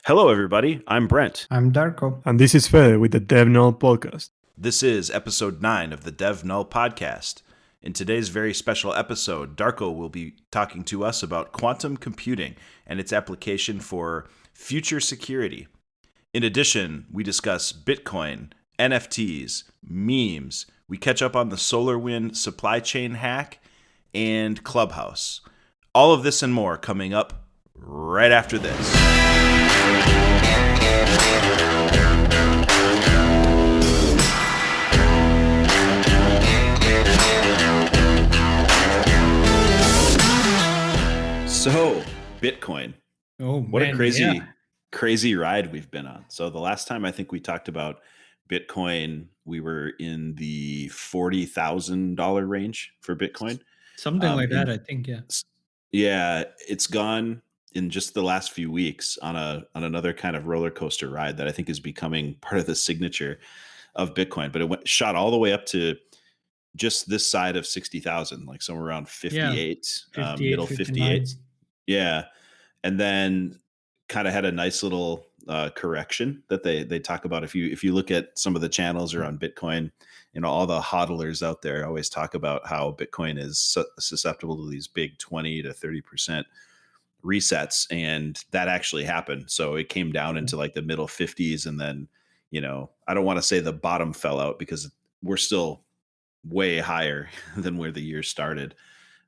Hello, everybody. I'm Brent. I'm Darko. And this is Fede with the devnullpodcast. This is episode 9 of the devnullpodcast. In today's very special episode, Darko will be talking to us about quantum computing and its application for future security. In addition, we discuss Bitcoin, NFTs, memes, we catch up on the Solarwinds supply chain hack, and Clubhouse. All of this and more coming up right after this. So, Bitcoin. Oh, What man, a crazy ride we've been on. So the last time I think we talked about Bitcoin, we were in the $40,000 range for Bitcoin. Something like that, I think, yeah. Yeah, it's gone in just the last few weeks on another kind of roller coaster ride that I think is becoming part of the signature of Bitcoin. But it shot all the way up to just this side of 60,000, like somewhere around 58, 58, middle 59. 58. Yeah. And then kind of had a nice little correction that they talk about. If you look at some of the channels around Bitcoin, all the hodlers out there always talk about how Bitcoin is susceptible to these big 20 to 30% resets, and that actually happened. So it came down into like the middle 50s, and then I don't want to say the bottom fell out because we're still way higher than where the year started.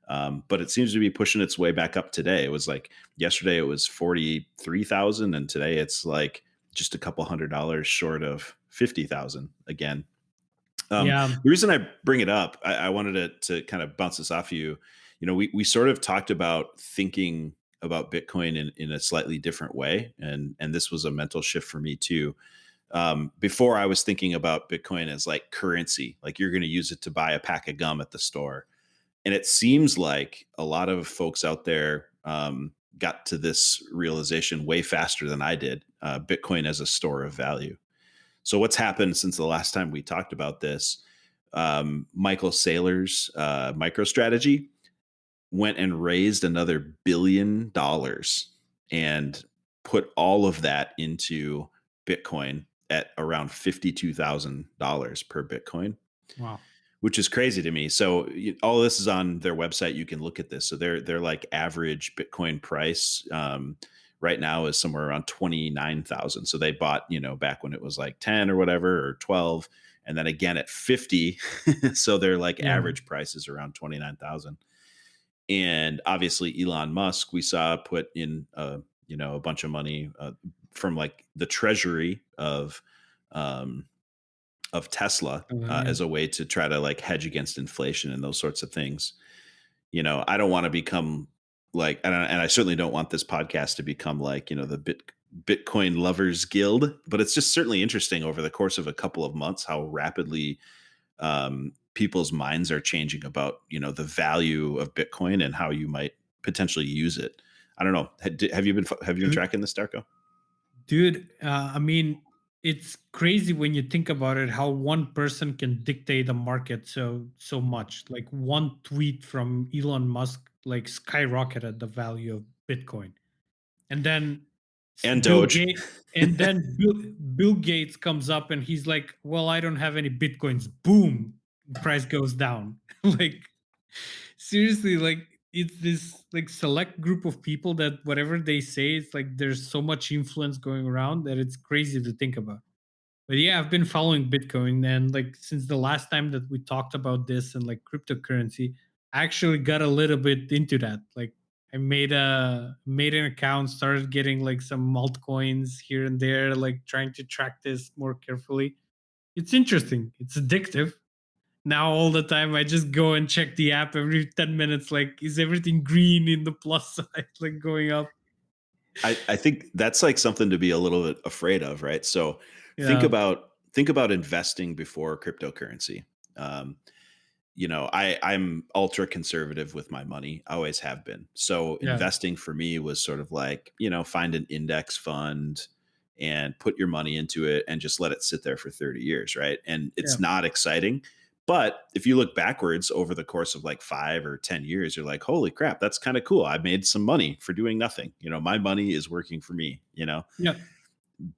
But it seems to be pushing its way back up today. It was like yesterday it was 43,000, and today it's like just a couple $100 short of 50,000 again. The reason I bring it up, I wanted to kind of bounce this off you. We sort of talked about thinking about Bitcoin in a slightly different way, and this was a mental shift for me too. Before I was thinking about Bitcoin as like currency, like you're going to use it to buy a pack of gum at the store. And it seems like a lot of folks out there got to this realization way faster than I did. Bitcoin as a store of value. So what's happened since the last time we talked about this? Michael Saylor's MicroStrategy went and raised another $1 billion and put all of that into Bitcoin at around $52,000 per Bitcoin. Wow. Which is crazy to me. So all of this is on their website. You can look at this. So they're like average Bitcoin price right now is somewhere around 29,000. So they bought, back when it was like 10 or whatever, or 12, and then again at 50. So they're like average price is around 29,000. And obviously Elon Musk, we saw put in a bunch of money from like the treasury of Tesla as a way to try to like hedge against inflation and those sorts of things. I don't want to become like, and I certainly don't want this podcast to become like, the Bitcoin lovers guild, but it's just certainly interesting over the course of a couple of months, how rapidly people's minds are changing about, the value of Bitcoin and how you might potentially use it. I don't know. Have you been tracking this, Darko? Dude, I mean, it's crazy when you think about it, how one person can dictate the market so much. Like one tweet from Elon Musk like skyrocketed the value of Bitcoin. And then and Doge. Bill Gates comes up and he's like, well, I don't have any Bitcoins. Boom, price goes down. Like, seriously, like it's this like select group of people that whatever they say, it's like there's so much influence going around that it's crazy to think about. But yeah, I've been following Bitcoin, and like since the last time that we talked about this and like cryptocurrency, I actually got a little bit into that. Like I made an account, started getting like some altcoins here and there, like trying to track this more carefully. It's interesting. It's addictive. Now all the time I just go and check the app every 10 minutes, like is everything green in the plus side, like going up? I think that's like something to be a little bit afraid of, right? So think about investing before cryptocurrency. I'm ultra conservative with my money. I always have been. So investing for me was sort of like, find an index fund and put your money into it and just let it sit there for 30 years, right? And it's not exciting, But if you look backwards over the course of like 5 or 10 years, you're like, holy crap, that's kind of cool. I made some money for doing nothing. My money is working for me. Yeah.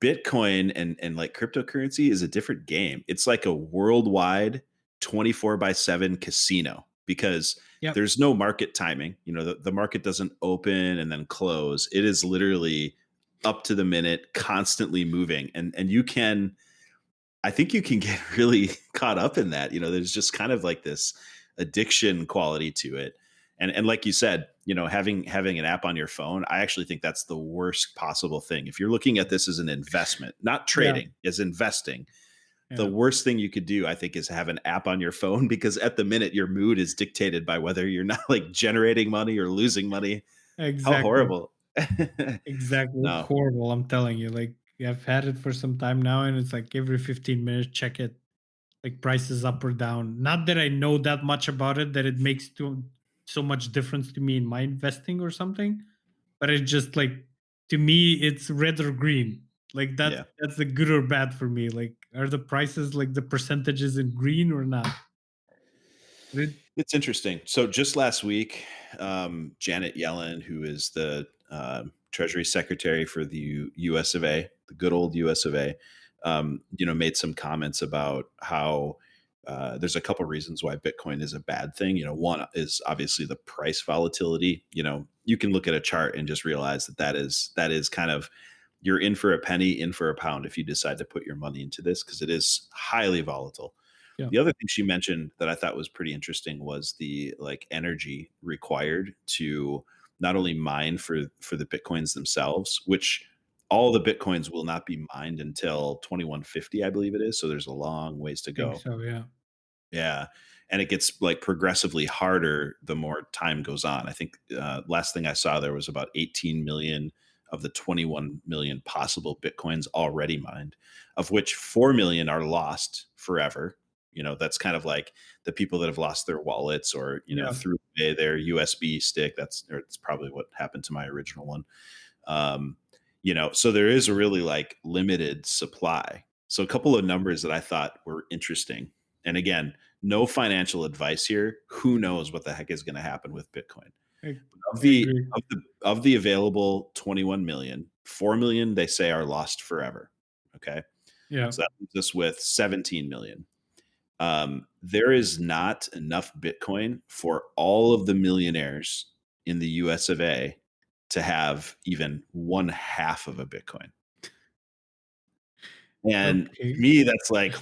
Bitcoin and like cryptocurrency is a different game. It's like a worldwide 24/7 casino because Yep. there's no market timing. The market doesn't open and then close. It is literally up to the minute, constantly moving. And I think you can get really caught up in that. There's just kind of like this addiction quality to it. And like you said, having an app on your phone, I actually think that's the worst possible thing. If you're looking at this as an investment, not trading, as investing, the worst thing you could do, I think, is have an app on your phone, because at the minute your mood is dictated by whether you're not like generating money or losing money. How Exactly. horrible. Exactly. It's No. horrible. I'm telling you. Like, I've had it for some time now, and it's like every 15 minutes, check it. Like, prices up or down. Not that I know that much about it that it makes so much difference to me in my investing or something, but it's just like, to me, it's red or green. Like, Yeah. that's the good or bad for me. Like, are the prices, like the percentages, in green or not? It's interesting. So just last week, Janet Yellen, who is the Treasury Secretary for the U.S. of A., the good old U.S. of A., made some comments about how there's a couple reasons why Bitcoin is a bad thing. One is obviously the price volatility. You can look at a chart and just realize that is kind of, you're in for a penny, in for a pound if you decide to put your money into this, because it is highly volatile. Yeah. The other thing she mentioned that I thought was pretty interesting was the like energy required to not only mine for the Bitcoins themselves, which all the Bitcoins will not be mined until 2150, I believe it is. So there's a long ways to I think go. so, yeah. Yeah. And it gets like progressively harder the more time goes on. I think last thing I saw, there was about 18 million of the 21 million possible Bitcoins already mined, of which 4 million are lost forever. That's kind of like the people that have lost their wallets or, Yeah. threw away their USB stick. It's probably what happened to my original one. So there is a really like limited supply. So a couple of numbers that I thought were interesting. And again, no financial advice here. Who knows what the heck is going to happen with Bitcoin? I Of the agree. of the available 21 million, 4 million they say are lost forever. Okay. Yeah. So that leaves us with 17 million. There is not enough Bitcoin for all of the millionaires in the US of A to have even one half of a Bitcoin. And Okay. to me, that's like,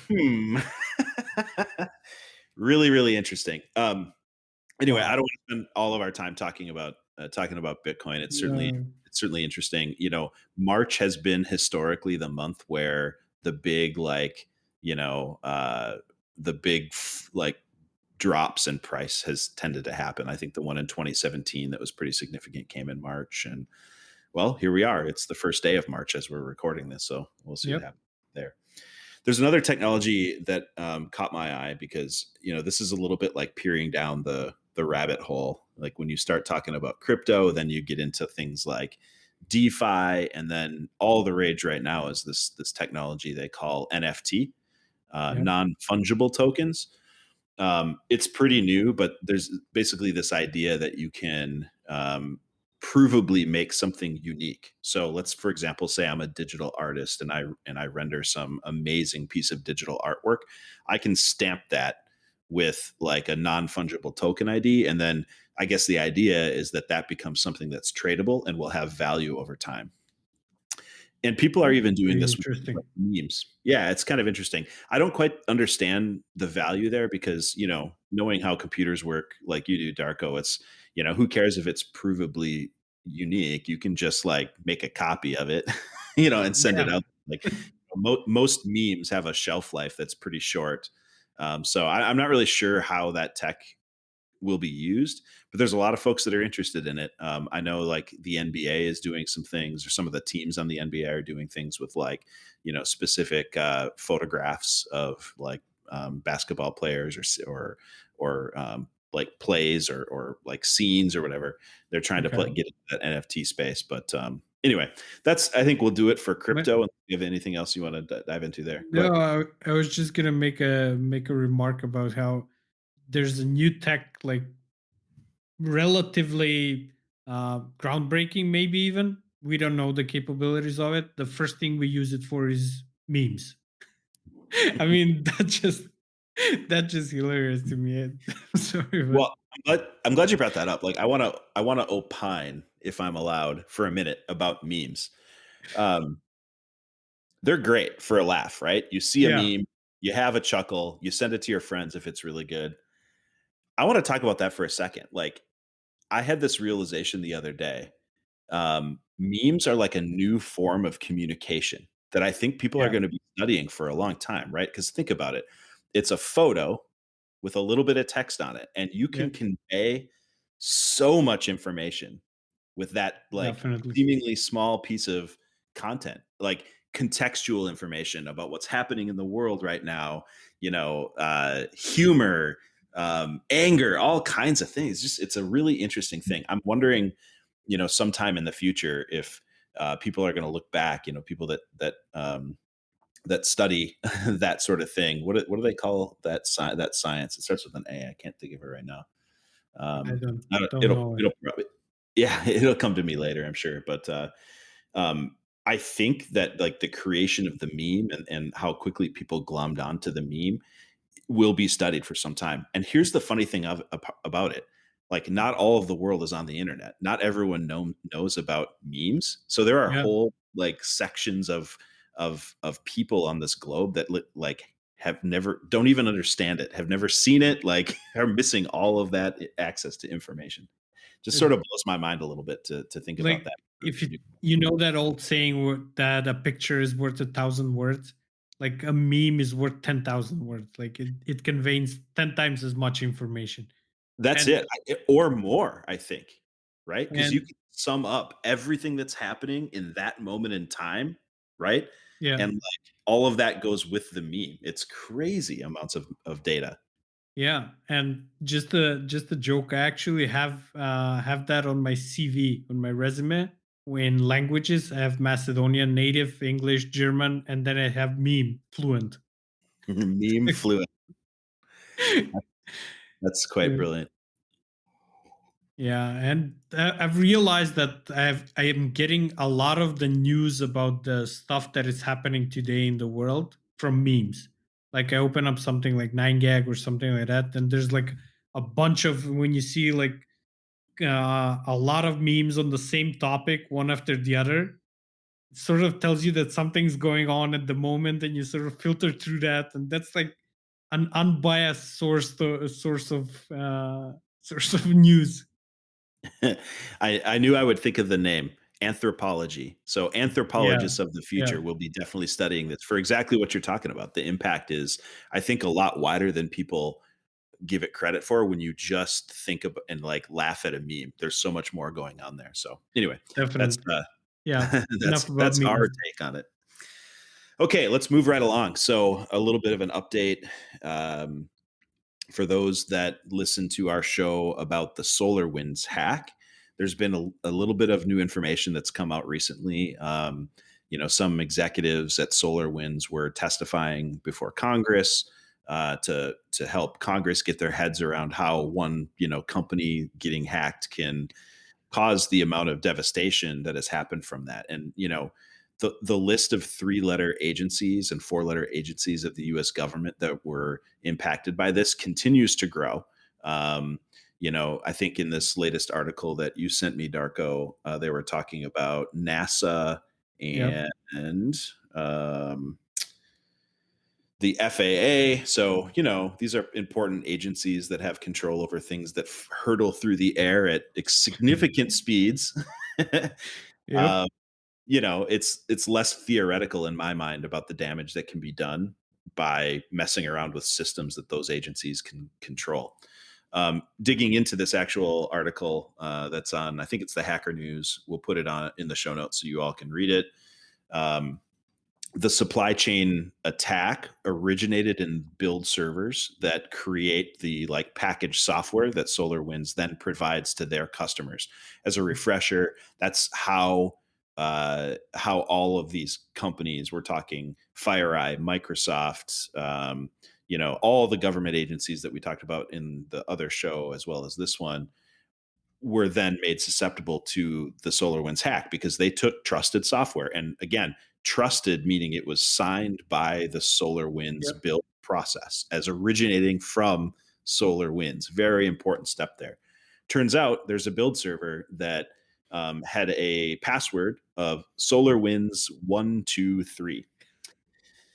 really, really interesting. Anyway, Wow. I don't want to spend all of our time talking about Bitcoin. It's Yeah. certainly interesting. March has been historically the month where the big like, the big like drops in price has tended to happen. I think the one in 2017 that was pretty significant came in March, and well, here we are. It's the first day of March as we're recording this, so we'll see what Yep. happens there. There's another technology that caught my eye because this is a little bit like peering down the rabbit hole. Like when you start talking about crypto, then you get into things like DeFi, and then all the rage right now is this technology they call NFT, Yep. non-fungible tokens. It's pretty new, but there's basically this idea that you can provably make something unique. So let's, for example, say I'm a digital artist and I render some amazing piece of digital artwork. I can stamp that with like a non-fungible token ID, and then I guess the idea is that becomes something that's tradable and will have value over time. And people are That's even doing pretty this with interesting. memes. Yeah, it's kind of interesting. I don't quite understand the value there because, knowing how computers work like you do, Darko, it's, who cares if it's provably unique? You can just like make a copy of it, and send it Yeah. out. Like most memes have a shelf life that's pretty short. So I'm not really sure how that tech will be used, but there's a lot of folks that are interested in it. I know like the NBA is doing some things, or some of the teams on the NBA are doing things with like, specific photographs of like basketball players or like plays or like scenes or whatever. They're trying to Okay. get into that NFT space. But anyway, I think we'll do it for Ma- crypto. And if you have anything else you want to dive into there, go No, ahead. I was just gonna make a remark about how there's a new tech, like relatively groundbreaking, maybe even. We don't know the capabilities of it. The first thing we use it for is memes. I mean, that's just hilarious to me. I'm sorry, but Well, I'm glad you brought that up. Like, I wanna opine, if I'm allowed, for a minute about memes. Um, they're great for a laugh, right? You see a yeah, meme, you have a chuckle, you send it to your friends if it's really good. I want to talk about that for a second. Like, I had this realization the other day. Memes are like a new form of communication that I think people are yeah, going to be studying for a long time, right? Because think about it, it's a photo with a little bit of text on it, and you yeah, can convey so much information with that like definitely. seemingly small piece of content, like contextual information about what's happening in the world right now, humor, anger, all kinds of things. Just it's a really interesting thing. I'm wondering, sometime in the future, if people are going to look back, people that study that sort of thing. What do they call that science? It starts with an A. I can't think of it right now. I don't I don't, don't it'll know it. it'll probably, yeah, it'll come to me later, I'm sure. But um, I think that like the creation of the meme and how quickly people glommed onto the meme will be studied for some time. And here's the funny thing about it. Like, not all of the world is on the internet. Not everyone knows about memes. So there are Yeah, whole like sections of people on this globe that like have never don't even understand it, have never seen it, like are missing all of that access to information. Just it, sort of blows my mind a little bit to think about like that. if you know that old saying that a picture is worth 1,000 words, like a meme is worth 10,000 words. Like it conveys 10 times as much information. That's And it, or more, I think, right? Because you and can sum up everything that's happening in that moment in time, right? yeah, And like all of that goes with the meme. It's crazy amounts of data. yeah, and just a joke. I actually have that on my CV, on my resume. In languages, I have Macedonian, native, English, German, and then I have meme fluent. Meme fluent. That's quite Yeah. brilliant. Yeah, and I've realized that I am getting a lot of the news about the stuff that is happening today in the world from memes. Like I open up something like 9gag or something like that, and there's like a bunch of when you see like a lot of memes on the same topic, one after the other. It sort of tells you that something's going on at the moment, and you sort of filter through that, and that's like an unbiased source of source of news. I knew I would think of the name anthropology. So Yeah, anthropologists of the yeah. future will be definitely studying this for exactly what you're talking about. The impact is, I think, a lot wider than people give it credit for when you just think of and like laugh at a meme. There's so much more going on there. So anyway, that's Definitely. Yeah. that's Enough about that's our memes. take on it. Okay, let's move right along. So a little bit of an update. Um, for those that listen to our show about the Solarwinds hack, there's been a little bit of new information that's come out recently. Some executives at Solarwinds were testifying before Congress to help Congress get their heads around how one company getting hacked can cause the amount of devastation that has happened from that. And the list of 3-letter agencies and 4-letter agencies of the U.S. government that were impacted by this continues to grow. I think in this latest article that you sent me, Darko, they were talking about NASA Yep. and the FAA. So, these are important agencies that have control over things that hurtle through the air at significant speeds. Yep. um, it's less theoretical in my mind about the damage that can be done by messing around with systems that those agencies can control. Digging into this actual article that's on, I think it's the Hacker News. We'll put it on in the show notes so you all can read it. The supply chain attack originated in build servers that create the like package software that SolarWinds then provides to their customers. As a refresher, that's how all of these companies, we're talking FireEye, Microsoft, all the government agencies that we talked about in the other show, as well as this one, were then made susceptible to the SolarWinds hack because they took trusted software. And again, trusted meaning it was signed by the SolarWinds Yep. build process as originating from SolarWinds. Very important step there. Turns out there's a build server that had a password of SolarWinds 123.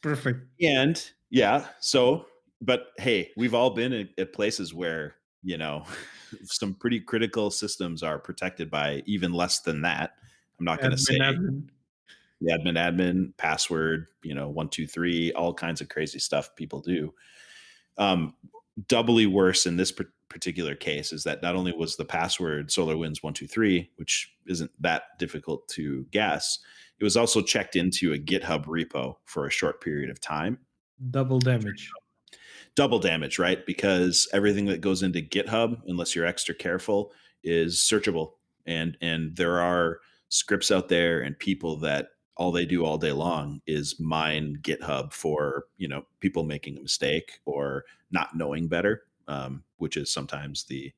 Perfect. And yeah, but hey, we've all been at places where, some pretty critical systems are protected by even less than that. I'm not going to say Admin. the admin, password, 123, all kinds of crazy stuff people do. Doubly worse in this particular case is that not only was the password SolarWinds 123, which isn't that difficult to guess, it was also checked into a GitHub repo for a short period of time. Double damage. Double damage, right? Because everything that goes into GitHub, unless you're extra careful, is searchable. And there are scripts out there and people that all they do all day long is mine GitHub for, people making a mistake or not knowing better, which is sometimes the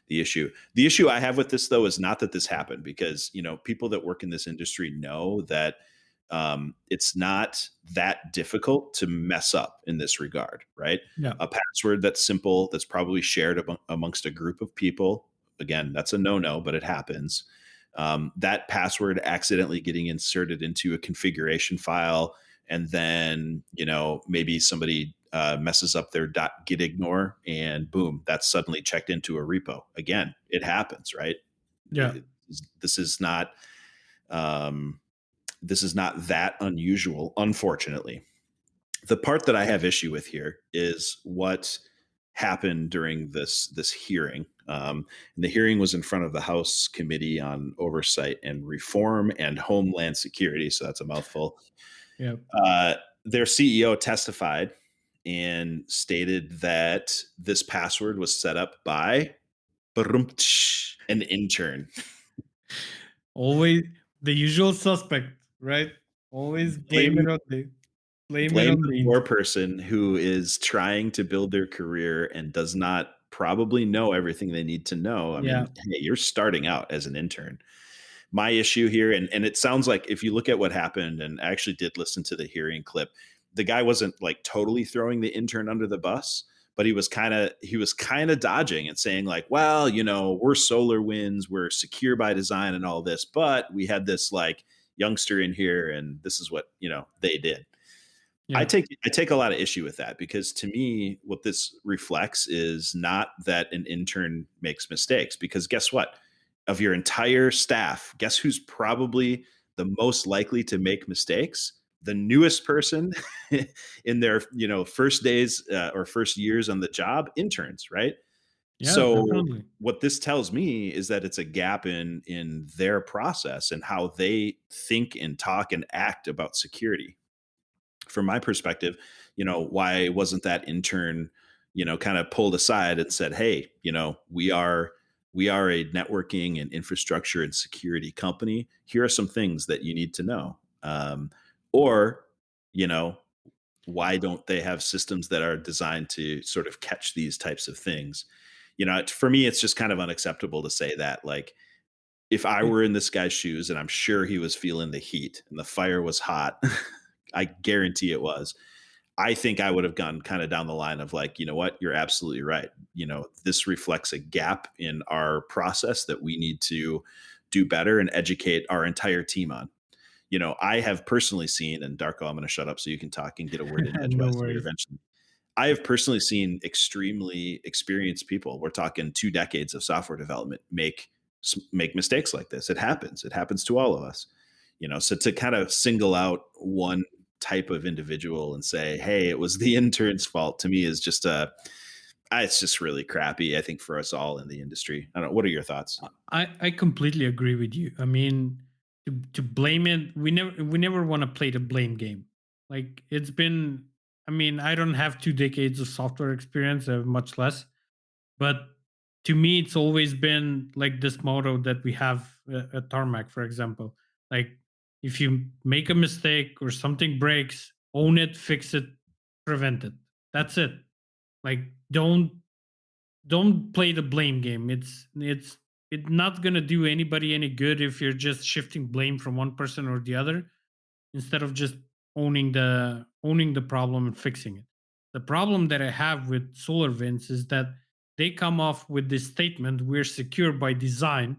issue. The issue I have with this, though, is not that this happened, because people that work in this industry know that it's not that difficult to mess up in this regard, right? Yeah. A password that's simple, that's probably shared amongst a group of people. Again, that's a no-no, but it happens. That password accidentally getting inserted into a configuration file, and then maybe somebody messes up their .gitignore, and boom, that's suddenly checked into a repo. Again, it happens, right? Yeah. This is not that unusual, unfortunately. The part that I have issue with here is what happened during this hearing. And the hearing was in front of the House Committee on Oversight and Reform and Homeland Security, so that's a mouthful. Yeah. Their CEO testified and stated that this password was set up by an intern. Always the usual suspect, right? Always blame it on the Poor person who is trying to build their career and does not probably know everything they need to know. I mean, hey, you're starting out as an intern. My issue here, and it sounds like if you look at what happened, and I actually did listen to the hearing clip, the guy wasn't like totally throwing the intern under the bus, but he was kind of dodging and saying like, well, we're SolarWinds, we're secure by design and all this, but we had this like youngster in here, and this is what they did. Yeah. I take a lot of issue with that, because to me, what this reflects is not that an intern makes mistakes, because guess what? Of your entire staff, guess who's probably the most likely to make mistakes? The newest person in their first days or first years on the job, interns, right? Yeah, So definitely. what this tells me is that it's a gap in their process and how they think and talk and act about security. From my perspective, why wasn't that intern, kind of pulled aside and said, hey, we are a networking and infrastructure and security company. Here are some things that you need to know. Or, why don't they have systems that are designed to sort of catch these types of things? For me, it's just kind of unacceptable to say that. Like, if I were in this guy's shoes, and I'm sure he was feeling the heat and the fire was hot, I guarantee it was. I think I would have gone kind of down the line of like, you know what, you're absolutely right. This reflects a gap in our process that we need to do better and educate our entire team on. I have personally seen, and Darko, I'm going to shut up so you can talk and get a word in No edgewise here worries. eventually. I have personally seen extremely experienced people, we're talking 2 decades of software development, make mistakes like this. It happens. It happens to all of us. So to kind of single out one type of individual and say, hey, it was the intern's fault, to me is just it's just really crappy, I think, for us all in the industry. I don't know. What are your thoughts? I completely agree with you. I mean, to blame it, we never want to play the blame game. Like it's been, I mean, I don't have 2 decades of software experience, much less. But to me, it's always been like this motto that we have at Tarmac, for example. Like if you make a mistake or something breaks, own it, fix it, prevent it. That's it. Like, don't play the blame game. It's not gonna do anybody any good if you're just shifting blame from one person or the other instead of just owning the problem and fixing it. The problem that I have with SolarWinds is that they come off with this statement, we're secure by design,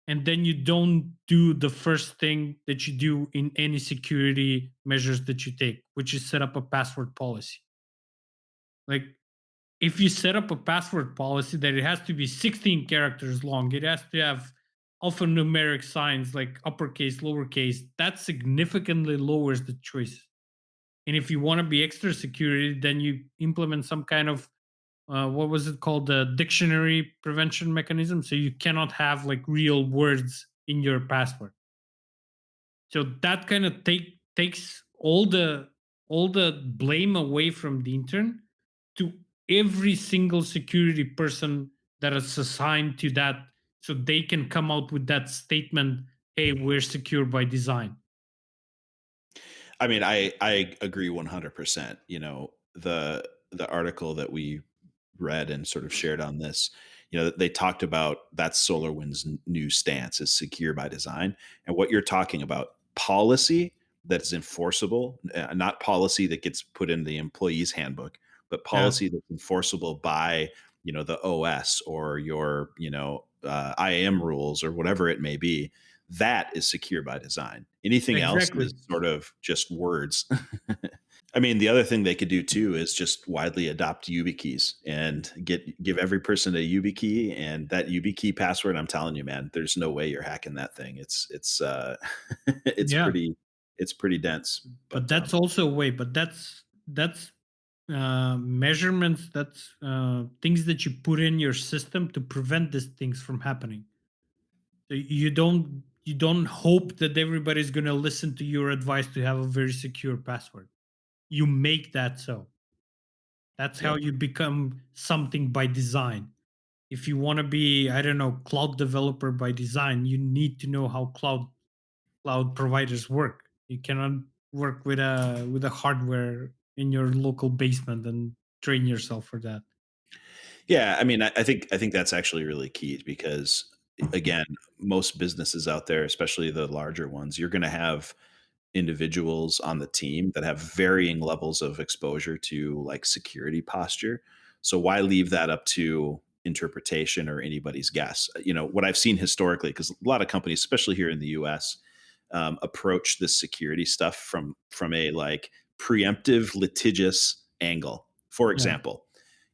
and then you don't do the first thing that you do in any security measures that you take, which is set up a password policy. Like, if you set up a password policy that it has to be 16 characters long, it has to have alphanumeric signs like uppercase, lowercase, that significantly lowers the choice. And if you want to be extra security, then you implement some kind of what was it called, the dictionary prevention mechanism, so you cannot have like real words in your password. So that kind of takes all the blame away from the intern to every single security person that is assigned to that, so they can come out with that statement, hey, we're secure by design. I mean, I agree 100%. The article that we read and sort of shared on this, they talked about that's SolarWinds' new stance is secure by design. And what you're talking about, policy that is enforceable, not policy that gets put in the employee's handbook, but Yeah, policy that's enforceable by, the OS or your, IAM rules or whatever it may be. That is secure by design. Anything else exactly. is sort of just words. I mean, the other thing they could do too is just widely adopt YubiKeys and give every person a YubiKey, and that YubiKey password. I'm telling you, man, there's no way you're hacking that thing. It's it's Yeah, pretty dense. but But that's also a way, but that's measurements, that's things that you put in your system to prevent these things from happening. So you don't hope that everybody's going to listen to your advice to have a very secure password. You make that so. That's how yep. you become something by design. If you want to be, I don't know, cloud developer by design, you need to know how cloud providers work. You cannot work with a hardware in your local basement and train yourself for that. Yeah, I mean, I think that's actually really key because again, most businesses out there, especially the larger ones, you're going to have individuals on the team that have varying levels of exposure to like security posture. So why leave that up to interpretation or anybody's guess? What I've seen historically, because a lot of companies, especially here in the US, approach this security stuff from a like preemptive litigious angle. For Yeah. example,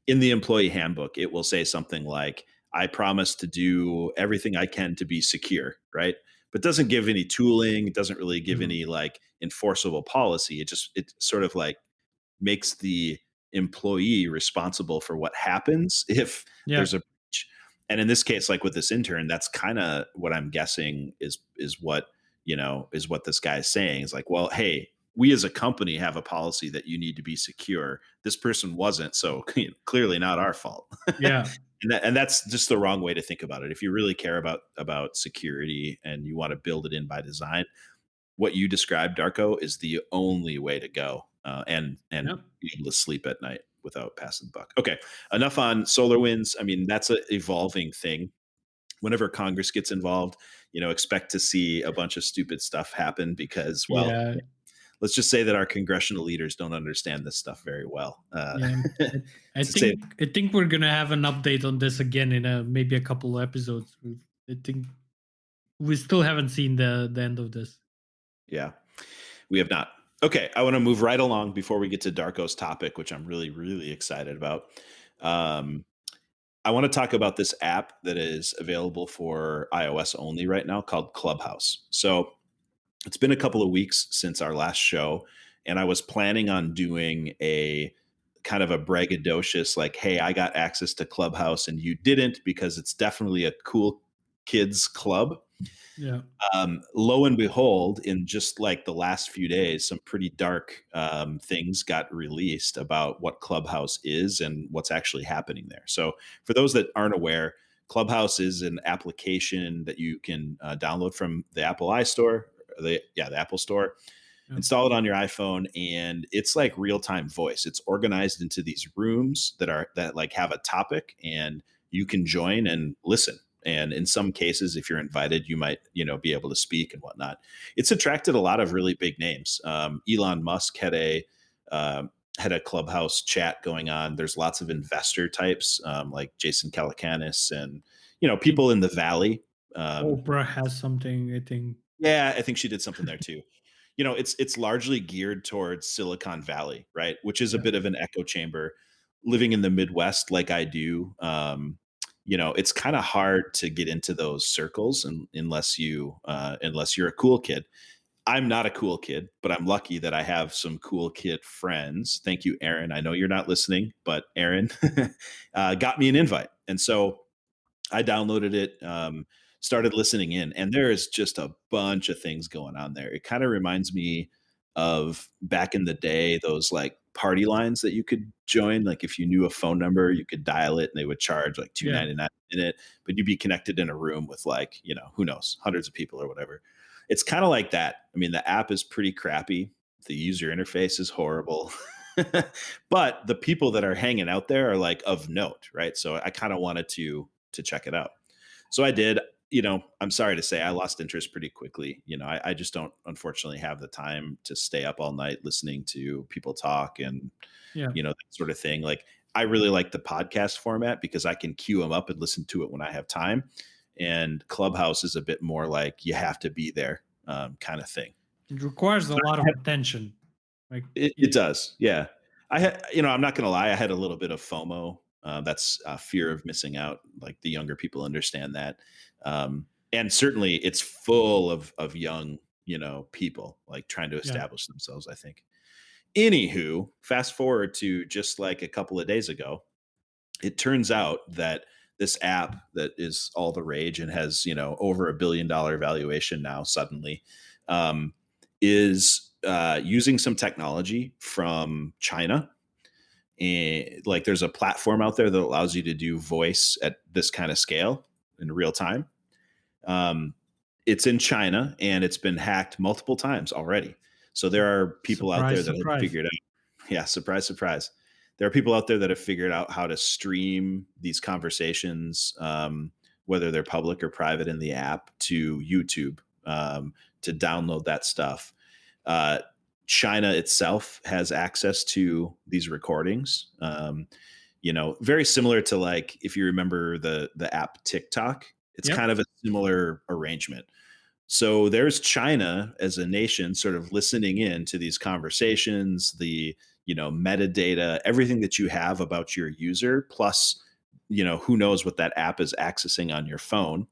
in the employee handbook, it will say something like, I promise to do everything I can to be secure, right? But doesn't give any tooling, it doesn't really give Mhm. any like enforceable policy. It sort of like makes the employee responsible for what happens if Yeah. there's a breach. And in this case, like with this intern, that's kind of what I'm guessing is what this guy is saying. Is like, well, hey, we as a company have a policy that you need to be secure. This person wasn't, so clearly not our fault. Yeah. And that's just the wrong way to think about it. If you really care about security and you want to build it in by design, what you described, Darko, is the only way to go, and Yeah. be able to sleep at night without passing the buck. Okay, enough on SolarWinds. I mean, that's an evolving thing. Whenever Congress gets involved, expect to see a bunch of stupid stuff happen because, well, Yeah. let's just say that our congressional leaders don't understand this stuff very well. Yeah. I, I To say, think I think we're gonna have an update on this again in maybe a couple of episodes. I think we still haven't seen the end of this. yeah, we have not. Okay, I want to move right along before we get to Darko's topic, which I'm really, really excited about. Um, I want to talk about this app that is available for iOS only right now called Clubhouse. So it's been a couple of weeks since our last show, and I was planning on doing a kind of a braggadocious, like, hey, I got access to Clubhouse and you didn't, because it's definitely a cool kids club. Yeah. Lo and behold, in just like the last few days, some pretty dark things got released about what Clubhouse is and what's actually happening there. So, for those that aren't aware, Clubhouse is an application that you can download from the Apple iStore, the Apple Store. Yeah. install it on your iPhone, and it's like real-time voice. It's organized into these rooms that like have a topic, and you can join and listen. And in some cases, if you're invited, you might, be able to speak and whatnot. It's attracted a lot of really big names. Elon Musk had a Clubhouse chat going on. There's lots of investor types, like Jason Calacanis, and I think people in the Valley. Um, Oprah has something, I think. yeah, I think she did something there too. It's largely geared towards Silicon Valley, right? Which is a Yeah. bit of an echo chamber. Living in the Midwest, like I do, it's kind of hard to get into those circles, unless you're a cool kid. I'm not a cool kid, but I'm lucky that I have some cool kid friends. Thank you, Aaron. I know you're not listening, but Aaron got me an invite, and so I downloaded it, started listening in, and there is just a bunch of things going on there. It kind of reminds me of back in the day, those like party lines that you could join. Like if you knew a phone number, you could dial it and they would charge like Yeah. $2.99 a minute, but you'd be connected in a room with like, who knows, hundreds of people or whatever. It's kind of like that. I mean, the app is pretty crappy. The user interface is horrible. But the people that are hanging out there are like of note, right? So I kind of wanted to check it out. So I did. I'm sorry to say I lost interest pretty quickly. I just don't unfortunately have the time to stay up all night listening to people talk and Yeah. that sort of thing. Like I really like the podcast format because I can queue them up and listen to it when I have time. And Clubhouse is a bit more like you have to be there, kind of thing. It requires a lot of attention. Like It does, yeah. I'm not gonna lie, I had a little bit of FOMO. That's fear of missing out. Like the younger people understand that, and certainly it's full of young, people like trying to yeah. establish themselves. I think. Anywho, fast forward to just like a couple of days ago, it turns out that this app that is all the rage and has over $1 billion valuation now suddenly, is using some technology from China. And like there's a platform out there that allows you to do voice at this kind of scale in real time. um, it's in China and it's been hacked multiple times already. So there are people out there Surprise, that have surprise. figured out. Yeah, surprise, surprise. There are people out there that have figured out how to stream these conversations, whether they're public or private in the app, to YouTube, to download that stuff. Uh, China itself has access to these recordings. Very similar to like if you remember the app TikTok, it's Yep. kind of a similar arrangement. So there's China as a nation sort of listening in to these conversations, the metadata, everything that you have about your user, plus who knows what that app is accessing on your phone,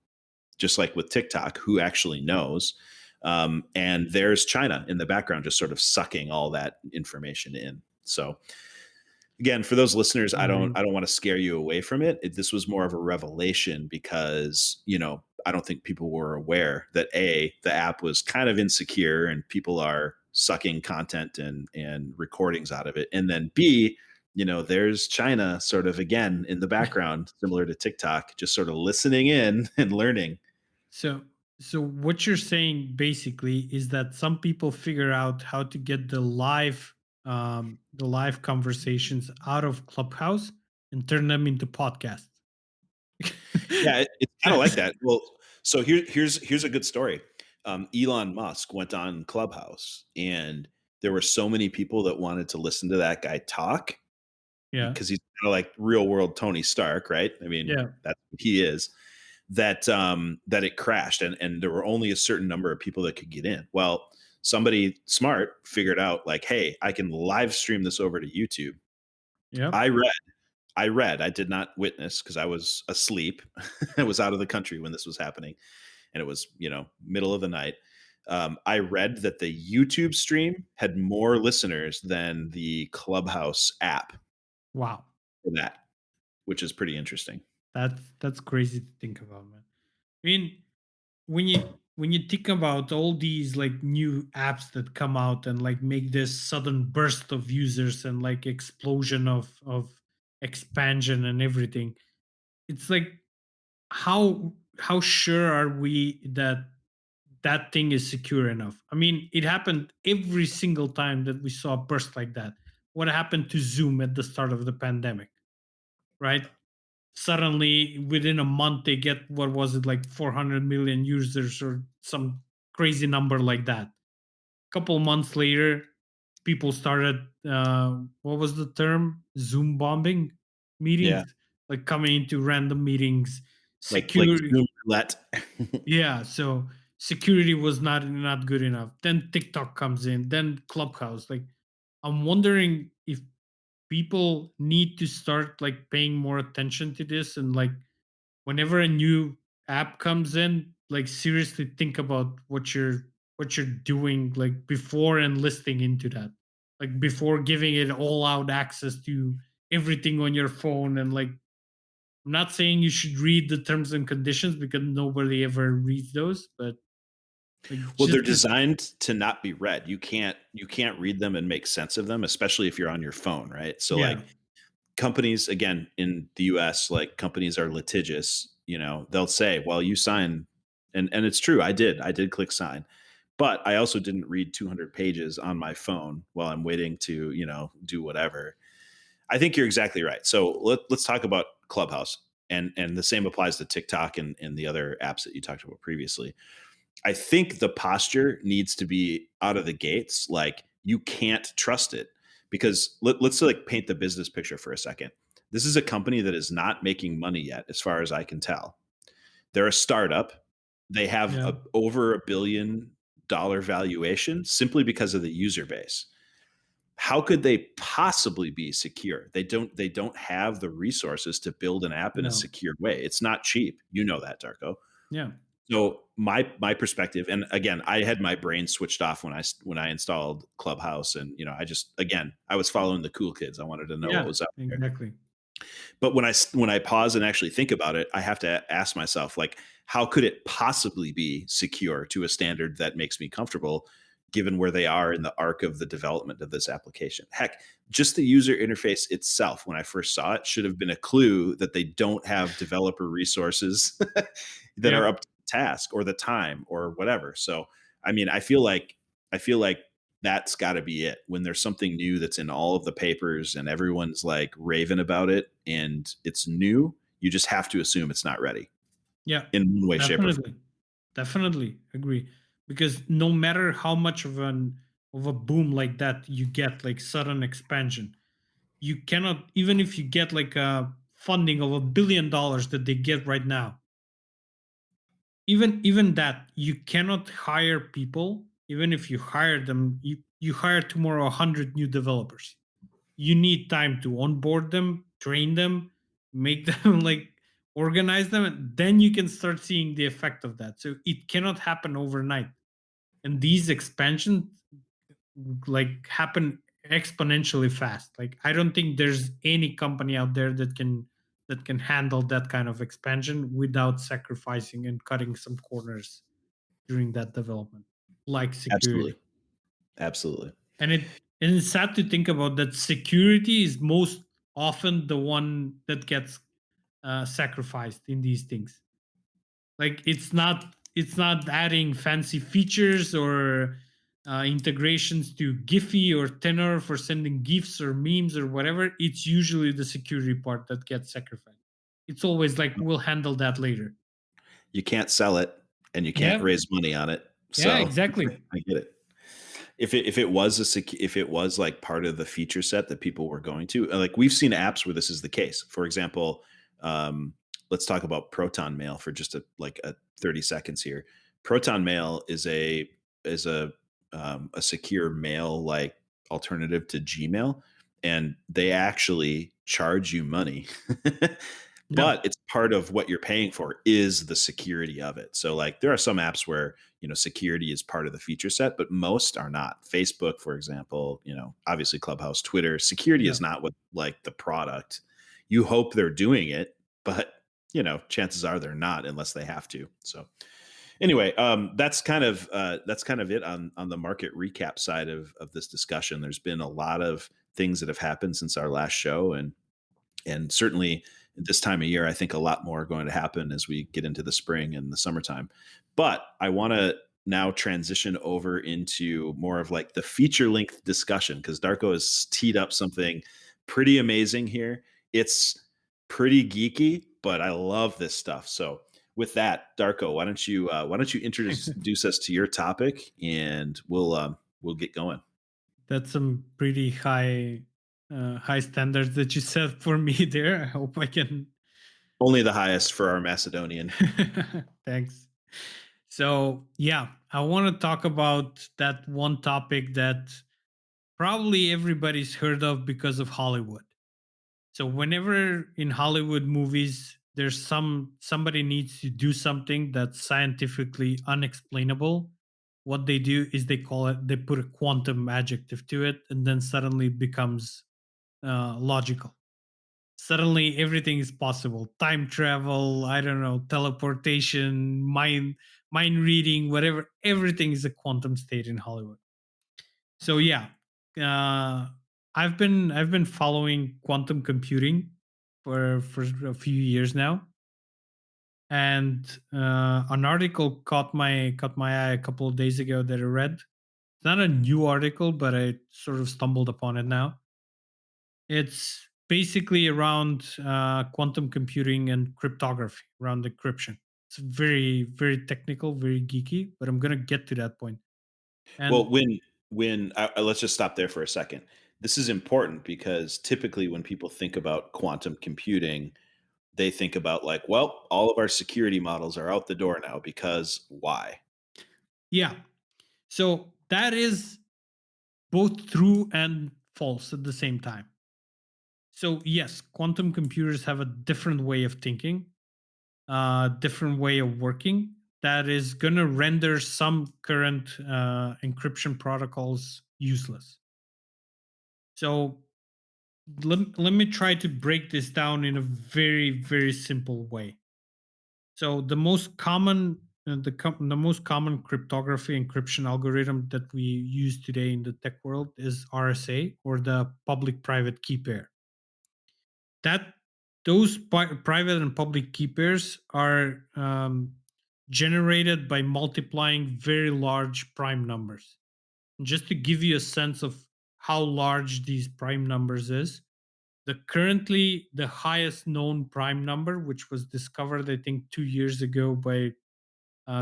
just like with TikTok, who actually knows? And there's China in the background just sort of sucking all that information in. So again, for those listeners, I don't want to scare you away from this was more of a revelation because I don't think people were aware that the app was kind of insecure and people are sucking content and recordings out of it, and then B, there's China sort of again in the background, similar to TikTok, just sort of listening in and learning. So so what you're saying basically is that some people figure out how to get the live conversations out of Clubhouse and turn them into podcasts. Yeah, it's kind of like that. Well, so here's a good story. Elon Musk went on Clubhouse, and there were so many people that wanted to listen to that guy talk Yeah. because he's kind of like real world Tony Stark, right? I mean, Yeah. that's what he is. That it crashed, and there were only a certain number of people that could get in. Well, somebody smart figured out like, hey, I can live stream this over to YouTube. Yeah. I read, I did not witness because I was asleep. I was out of the country when this was happening, and it was, middle of the night. I read that the YouTube stream had more listeners than the Clubhouse app Wow. for that, which is pretty interesting. That's crazy to think about, man. I mean, when you think about all these like new apps that come out and like make this sudden burst of users and like explosion of expansion and everything, it's like how sure are we that that thing is secure enough. I mean, it happened every single time that we saw a burst like that. What happened to Zoom at the start of the pandemic, right? Suddenly, within a month, they get, what was it, like 400 million users or some crazy number like that. Couple months later, people started, what was the term? Zoom bombing Yeah. meetings, like coming into random meetings. Like Security, Zoom roulette. yeah. So security was not good enough. Then TikTok comes in. Then Clubhouse. Like, I'm wondering if people need to start like paying more attention to this, and like whenever a new app comes in, like seriously think about what you're doing, like before enlisting into that, like before giving it all out access to everything on your phone. And like, I'm not saying you should read the terms and conditions because nobody ever reads those, but like Well, they're just to, designed to not be read. You can't read them and make sense of them, especially if you're on your phone, right? So yeah, like companies, again, in the US, like companies are litigious. They'll say, well, you sign, and it's true. I did click sign, but I also didn't read 200 pages on my phone while I'm waiting to, do whatever. I think you're exactly right. So let's talk about Clubhouse, and the same applies to TikTok and the other apps that you talked about previously. I think the posture needs to be out of the gates. Like, you can't trust it, because let's like paint the business picture for a second. This is a company that is not making money yet, as far as I can tell. They're a startup. They have yeah, over $1 billion valuation simply because of the user base. How could they possibly be secure? They don't have the resources to build an app in a no, secure way. It's not cheap. You know that, Darko. yeah, So my perspective, and again, I had my brain switched off when I installed Clubhouse, and I was following the cool kids. I wanted to know what yeah, was out there. exactly, But when I pause and actually think about it, I have to ask myself, like, how could it possibly be secure to a standard that makes me comfortable, given where they are in the arc of the development of this application? Heck, just the user interface itself, when I first saw it, should have been a clue that they don't have developer resources that yeah, are up to the task or the time or whatever. So, I mean, I feel like that's got to be it. When there's something new that's in all of the papers and everyone's like raving about it and it's new, you just have to assume it's not ready yeah, in one way, shape, or form. definitely. Definitely agree. Because no matter how much of a boom like that you get, like sudden expansion, you cannot, even if you get like a funding of $1 billion that they get right now, even that, you cannot hire people. Even if you hire them, you hire tomorrow 100 new developers. You need time to onboard them, train them, make them like organize them, and then you can start seeing the effect of that. So it cannot happen overnight. And these expansions like happen exponentially fast. Like, I don't think there's any company out there that can handle that kind of expansion without sacrificing and cutting some corners during that development, like security. Absolutely. Absolutely. And it's sad to think about that security is most often the one that gets sacrificed in these things. Like, it's not adding fancy features or integrations to Giphy or Tenor for sending gifs or memes or whatever. It's usually the security part that gets sacrificed. It's always like, we'll handle that later. You can't sell it and you can't Yeah, raise money on it. yeah, So exactly. I get it. If it was like part of the feature set that people were going to, like, we've seen apps where this is the case. For example, um, let's talk about Proton Mail for just a 30 seconds here. Proton Mail is a secure mail like alternative to Gmail, and they actually charge you money. Yeah, But it's part of what you're paying for is the security of it. So like, there are some apps where, security is part of the feature set, but most are not. Facebook, for example, obviously Clubhouse, Twitter, security yeah, is not what, like, the product. You hope they're doing it, but chances are they're not unless they have to. So anyway, that's kind of it on the market recap side of this discussion. There's been a lot of things that have happened since our last show, and certainly at this time of year, I think a lot more are going to happen as we get into the spring and the summertime. But I want to now transition over into more of like the feature length discussion because Darko has teed up something pretty amazing here. It's pretty geeky, but I love this stuff. So with that, Darko, why don't you introduce us to your topic and we'll get going. That's some pretty high standards that you set for me there. I hope I can. Only the highest for our Macedonian. Thanks. So yeah, I want to talk about that one topic that probably everybody's heard of because of Hollywood. So whenever in Hollywood movies there's somebody needs to do something that's scientifically unexplainable, what they do is they put a quantum adjective to it, and then suddenly it becomes logical. Suddenly everything is possible. Time travel, I don't know, teleportation, mind reading, whatever. Everything is a quantum state in Hollywood. So yeah, uh, I've been following quantum computing for a few years now, and an article caught my eye a couple of days ago that I read. It's not a new article, but I sort of stumbled upon it now. It's basically around quantum computing and cryptography, around encryption. It's very technical, very geeky, but I'm gonna get to that point. Well, And let's just stop there for a second. This is important because typically when people think about quantum computing, they think about like, well, all of our security models are out the door now because why? yeah, so that is both true and false at the same time. So yes, quantum computers have a different way of thinking, different way of working that is going to render some current encryption protocols useless. So let me try to break this down in a very simple way. So the most common cryptography encryption algorithm that we use today in the tech world is RSA, or the public private key pair. That those private and public key pairs are generated by multiplying very large prime numbers. Just to give you a sense of how large these prime numbers is, currently the highest known prime number, which was discovered I think 2 years ago by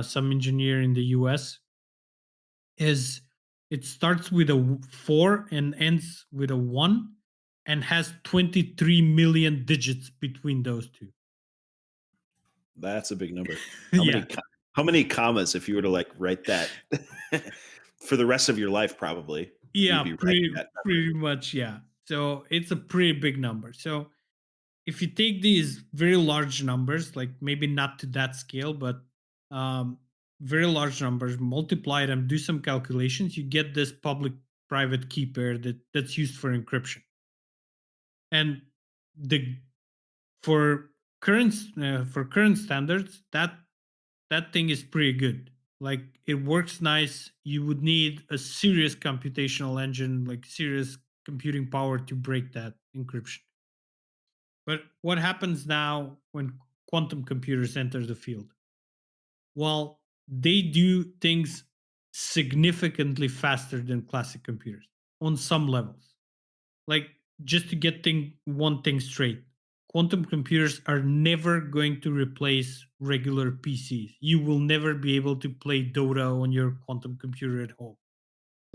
some engineer in the US, is it starts with a 4 and ends with a 1 and has 23 million digits between those two. That's a big number. Yeah. How many commas if you were to like write that for the rest of your life probably you'd Yeah, be writing pretty that number. pretty much, yeah. So it's a pretty big number. So if you take these very large numbers, like maybe not to that scale, but um, very large numbers, multiply them, do some calculations, you get this public private key pair that's used for encryption. And the for current standards, that thing is pretty good. Like it works nice. You would need a serious computational engine, like serious computing power to break that encryption. But what happens now when quantum computers enter the field? Well, they do things significantly faster than classic computers on some levels. Like, just to get one thing straight, quantum computers are never going to replace regular PCs. You will never be able to play Dota on your quantum computer at home.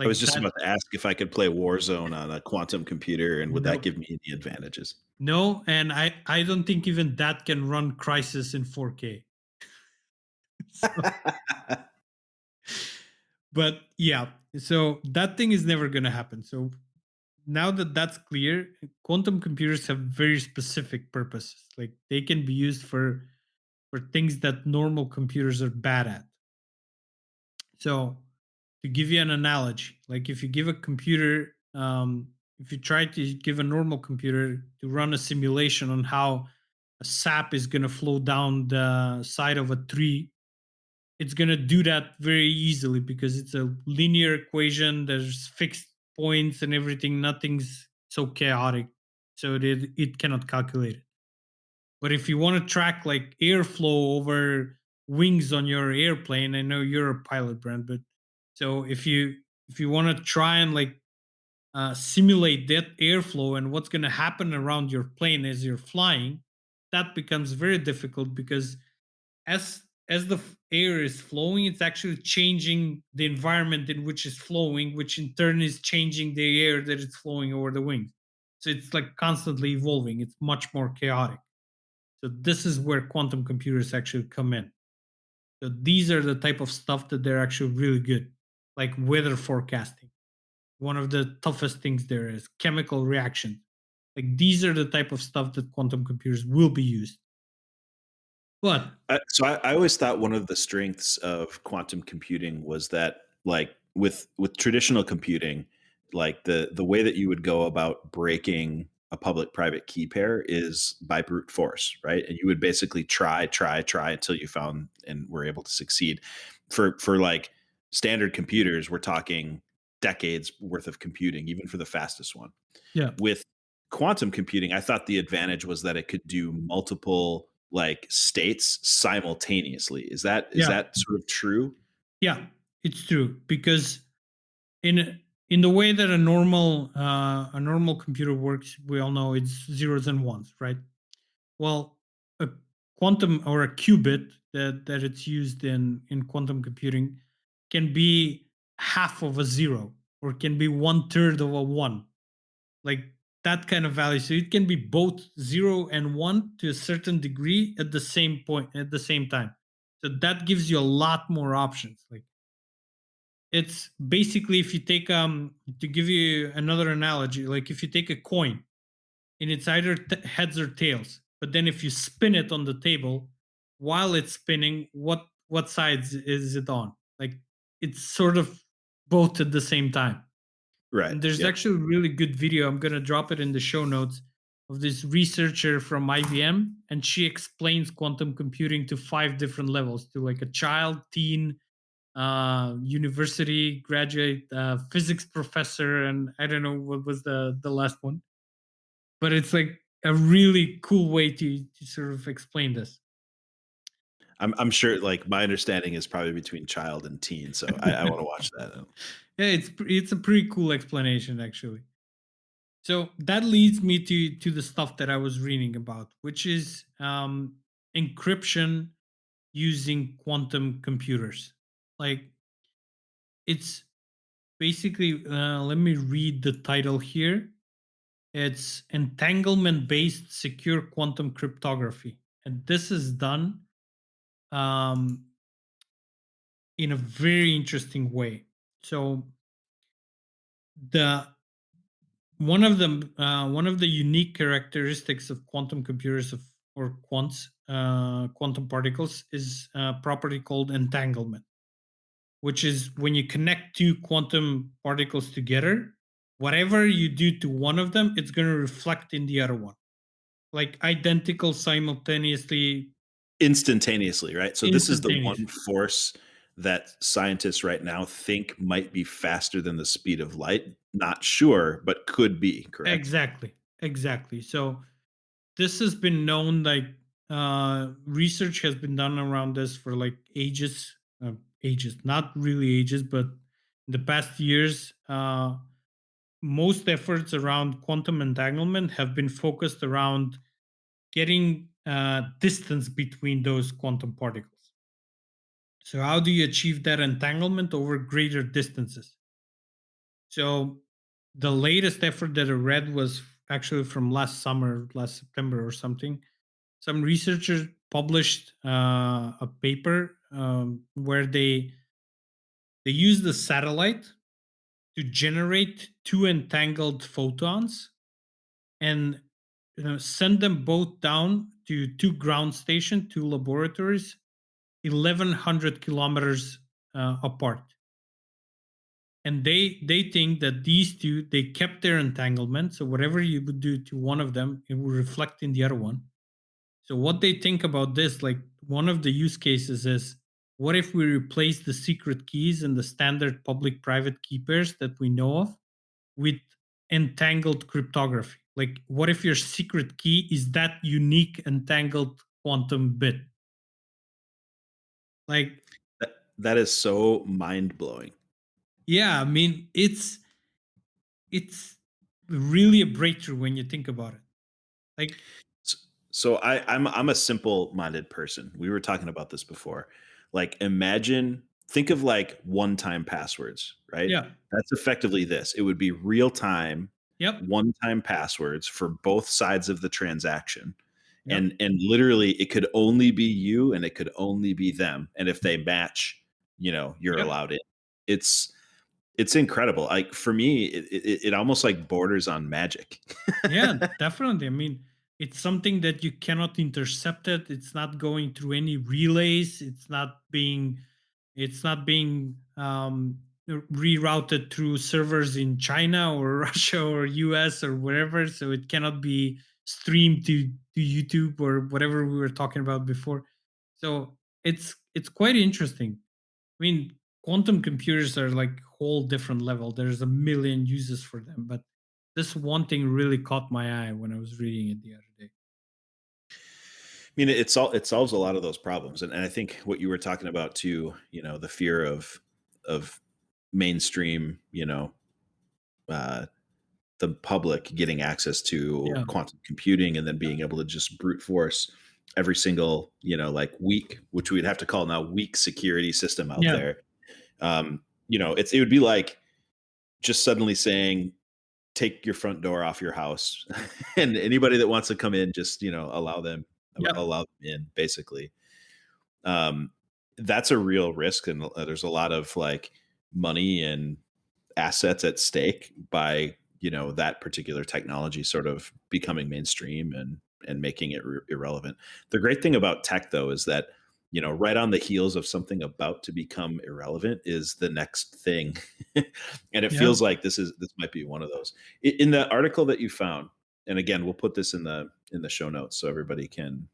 I was Like just that. about to ask if I could play Warzone on a quantum computer and would that No, give me any advantages? no, and I don't think even that can run Crisis in 4K. So, but yeah, so that thing is never going to happen. So now that that's clear, quantum computers have very specific purposes. Like they can be used for things that normal computers are bad at. So, to give you an analogy, like if you give a computer, if you try to give a normal computer to run a simulation on how a sap is going to flow down the side of a tree, it's going to do that very easily because it's a linear equation. There's fixed points and everything. Nothing's so chaotic. So it cannot calculate it. But if you want to track like airflow over wings on your airplane. I know you're a pilot, Brent, but so if you want to try and like simulate that airflow and what's going to happen around your plane as you're flying, that becomes very difficult because as the air is flowing, it's actually changing the environment in which it's flowing, which in turn is changing the air that it's flowing over the wings. So it's like constantly evolving. It's much more chaotic. So this is where quantum computers actually come in. So these are the type of stuff that they're actually really good, like weather forecasting. One of the toughest things there is chemical reaction. Like these are the type of stuff that quantum computers will be used. But So I always thought one of the strengths of quantum computing was that, like with traditional computing, like the way that you would go about breaking a public-private key pair is by brute force, right? And you would basically try until you found and were able to succeed. For like standard computers, we're talking decades worth of computing, even for the fastest one. yeah, With quantum computing, I thought the advantage was that it could do multiple like states simultaneously. Is yeah, that sort of true? yeah, it's true because in the way that a normal computer works, we all know it's zeros and ones, right? Well, a quantum or a qubit that it's used in quantum computing can be half of a zero or can be one third of a one, like that kind of value. So it can be both zero and one to a certain degree at the same point at the same time. So that gives you a lot more options. Like it's basically if you take to give you another analogy, like if you take a coin and it's either heads or tails, but then if you spin it on the table while it's spinning, what sides is it on? Like it's sort of both at the same time. Right. And there's Yep. actually a really good video. I'm going to drop it in the show notes of this researcher from IBM. And she explains quantum computing to 5 different levels to like a child, teen, university graduate, physics professor. And I don't know what was the last one. But it's like a really cool way to sort of explain this. I'm sure, like, my understanding is probably between child and teen, so I want to watch that. Yeah, it's a pretty cool explanation actually. So that leads me to the stuff that I was reading about, which is encryption using quantum computers. Like it's basically, let me read the title here. It's entanglement-based secure quantum cryptography, and this is done um, in a very interesting way. So the one of the unique characteristics of quantum computers or quantum particles is a property called entanglement, which is when you connect two quantum particles together, whatever you do to one of them, it's going to reflect in the other one, like identical simultaneously, Instantaneously, right? So this is the one instantaneously. force that scientists right now think might be faster than the speed of light. Not sure, but could be, correct? Exactly, exactly. So this has been known, like research has been done around this for like ages, ages, not really ages, but in the past years, most efforts around quantum entanglement have been focused around getting distance between those quantum particles. So how do you achieve that entanglement over greater distances? So the latest effort that I read was actually from last summer, last September or something. Some researchers published a paper where they used the satellite to generate two entangled photons and send them both down to two ground stations, two laboratories, 1,100 kilometers apart. And they think that these two, they kept their entanglement. So whatever you would do to one of them, it will reflect in the other one. So what they think about this, like one of the use cases is, what if we replace the secret keys and the standard public-private key pairs that we know of with entangled cryptography? Like what if your secret key is that unique entangled quantum bit? Like, That is so mind blowing. yeah, I mean, it's really a breakthrough when you think about it. Like, So I'm a simple minded person. We were talking about this before. Like imagine think of like one time passwords, right? yeah, That's effectively this. It would be real time yep, one time passwords for both sides of the transaction. yep, And literally it could only be you and it could only be them. And if they match, you're yep. allowed in. It's it's incredible. Like for me, it almost like borders on magic. Yeah, definitely. I mean, it's something that you cannot intercept it. It's not going through any relays. It's not being rerouted through servers in China or Russia or US or wherever. So it cannot be streamed to YouTube or whatever we were talking about before. So it's quite interesting. I mean, quantum computers are like whole different level. There's a million uses for them, but this one thing really caught my eye when I was reading it the other day. I mean, it solves a lot of those problems, and I think what you were talking about too, the fear of mainstream, uh, the public getting access to Yeah, quantum computing, and then being able to just brute force every single, like weak, which we'd have to call now weak security system out yeah, there. It would be like just suddenly saying, take your front door off your house, and anybody that wants to come in, just yeah, allow them in, basically. um, that's a real risk, and there's a lot of like money and assets at stake by that particular technology sort of becoming mainstream and making it irrelevant. The great thing about tech, though, is that right on the heels of something about to become irrelevant is the next thing, and it yeah. feels like this might be one of those. In the article that you found, and again, we'll put this in the show notes so everybody can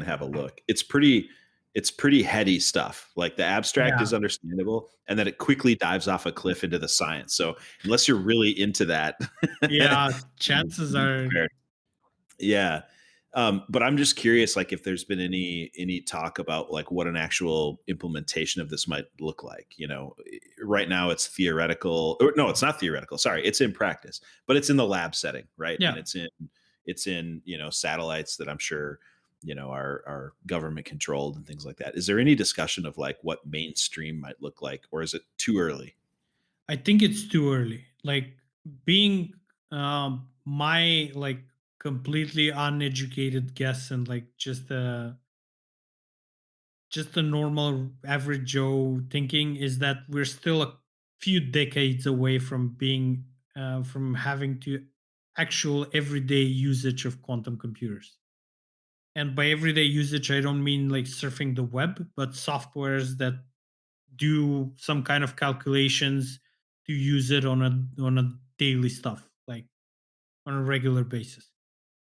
have a look. It's pretty heady stuff. Like the abstract Yeah, is understandable, and then it quickly dives off a cliff into the science. So unless you're really into that, yeah. Chances be are, prepared. Yeah. But I'm just curious, like, if there's been any talk about like what an actual implementation of this might look like. Right now it's theoretical. Or, no, it's not theoretical. Sorry, it's in practice, but it's in the lab setting, right? And yeah. it's in satellites that I'm sure are government controlled and things like that. Is there any discussion of like what mainstream might look like, or is it too early? I think it's too early. Like being my like completely uneducated guess and like just a normal average Joe thinking is that we're still a few decades away from being from having to actual everyday usage of quantum computers. And by everyday usage, I don't mean like surfing the web, but softwares that do some kind of calculations to use it on a daily stuff, like on a regular basis.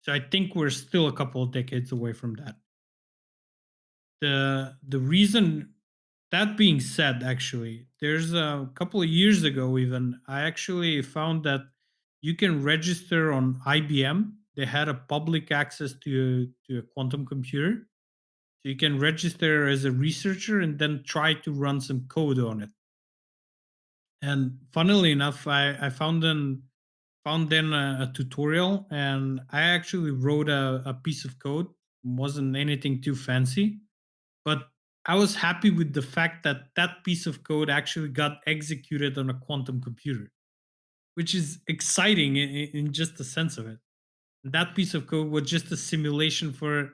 So I think we're still a couple of decades away from that. The reason, that being said, actually there's a couple of years ago, even I actually found that you can register on IBM. They had a public access to a quantum computer, so you can register as a researcher and then try to run some code on it. And funnily enough, I found then a tutorial, and I actually wrote a piece of code. Wasn't anything too fancy, but I was happy with the fact that that piece of code actually got executed on a quantum computer, which is exciting in just the sense of it. That piece of code was just a simulation for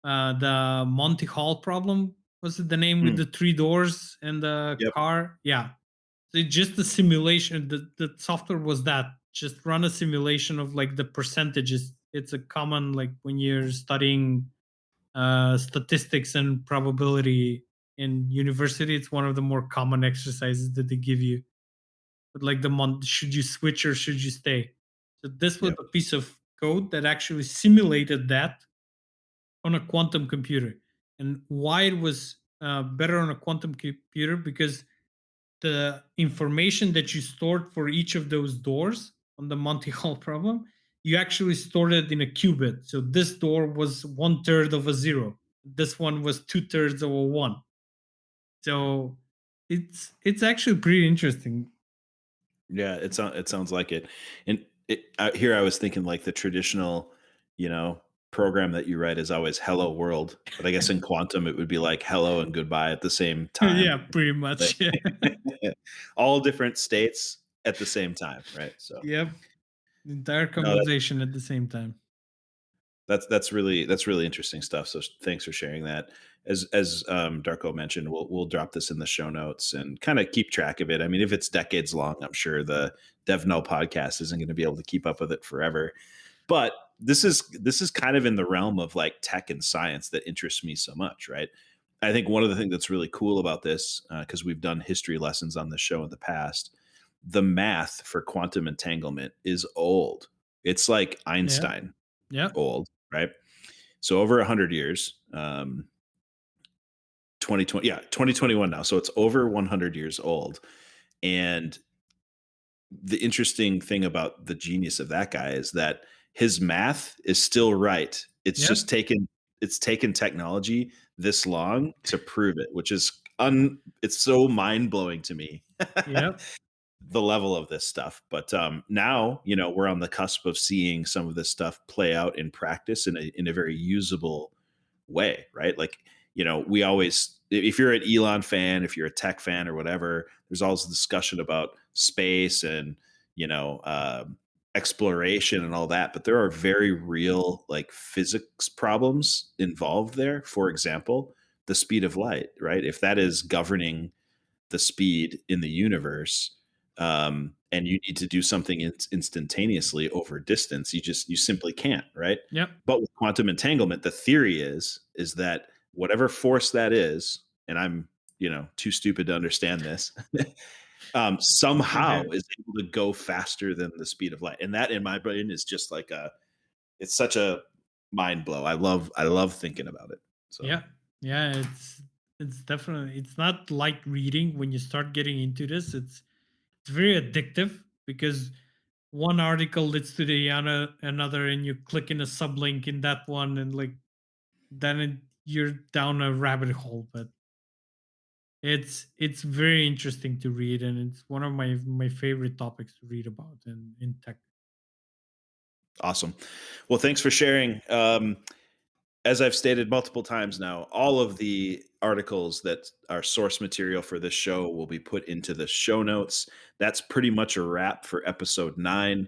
the Monty Hall problem. Was it the name with Hmm. the three doors and the Yep. car? Yeah. So it's just a simulation. The software was that. Just run a simulation of like the percentages. It's a common, like when you're studying statistics and probability in university, it's one of the more common exercises that they give you. But like the month, should you switch or should you stay? So this was Yep. a piece of code that actually simulated that on a quantum computer. And why it was better on a quantum computer, because the information that you stored for each of those doors on the Monty Hall problem, you actually stored it in a qubit. So this door was one third of a zero. This one was two thirds of a one. So it's actually pretty interesting. Yeah, it sounds like it. And here I was thinking like the traditional, program that you write is always "Hello World," but I guess in quantum it would be like "Hello" and "Goodbye" at the same Yeah, time. pretty Like, much. Yeah. all different states at the same time, right? So Yep. The entire no, conversation at the same time. that's really interesting stuff. So thanks for sharing that. As Darko mentioned, we'll drop this in the show notes and kind of keep track of it. I mean, if it's decades long, I'm sure the DevNull podcast isn't going to be able to keep up with it forever. But this is kind of in the realm of like tech and science that interests me so much, right? I think one of the things that's really cool about this, because we've done history lessons on the show in the past, the math for quantum entanglement is old. It's like Yeah. Einstein Yep. old, right? So over 100 years, 2020, yeah, 2021 now. So it's over 100 years old. And the interesting thing about the genius of that guy is that his math is still right. Yep. It's taken technology this long to prove it, which is it's so mind-blowing to me. Yep. The level of this stuff. But now, we're on the cusp of seeing some of this stuff play out in practice in a very usable way, right? Like, we always, if you're an Elon fan, if you're a tech fan or whatever, there's always a discussion about space and, you know, exploration and all that. But there are very real like physics problems involved there. For example, the speed of light, right? If that is governing the speed in the universe, and you need to do something instantaneously over distance, you simply can't, right? Yep. But with quantum entanglement, the theory is that whatever force that is, and I'm too stupid to understand this, somehow Okay. is able to go faster than the speed of light, and that in my brain is just like it's such a mind blow. I love thinking about it. So Yeah. Yeah. It's definitely, it's not like reading. When you start getting into this, it's very addictive because one article leads to the another, and you click in a sublink in that one, and like then you're down a rabbit hole. But it's very interesting to read, and it's one of my favorite topics to read about in tech. awesome. Well, thanks for sharing. As I've stated multiple times now, all of the articles that are source material for this show will be put into the show notes. That's pretty much a wrap for episode 9.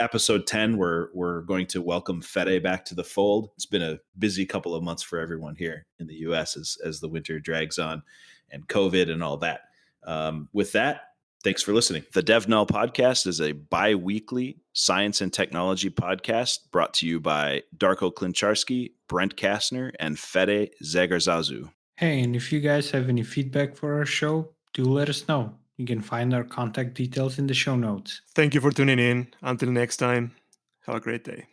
Episode 10, we're going to welcome Fede back to the fold. It's been a busy couple of months for everyone here in the U.S. as the winter drags on, and COVID and all that. With that, thanks for listening. The DevNull podcast is a bi-weekly science and technology podcast brought to you by Darko Klincharski, Brent Kastner, and Fede Zagarzazu. Hey, and if you guys have any feedback for our show, do let us know. You can find our contact details in the show notes. Thank you for tuning in. Until next time, have a great day.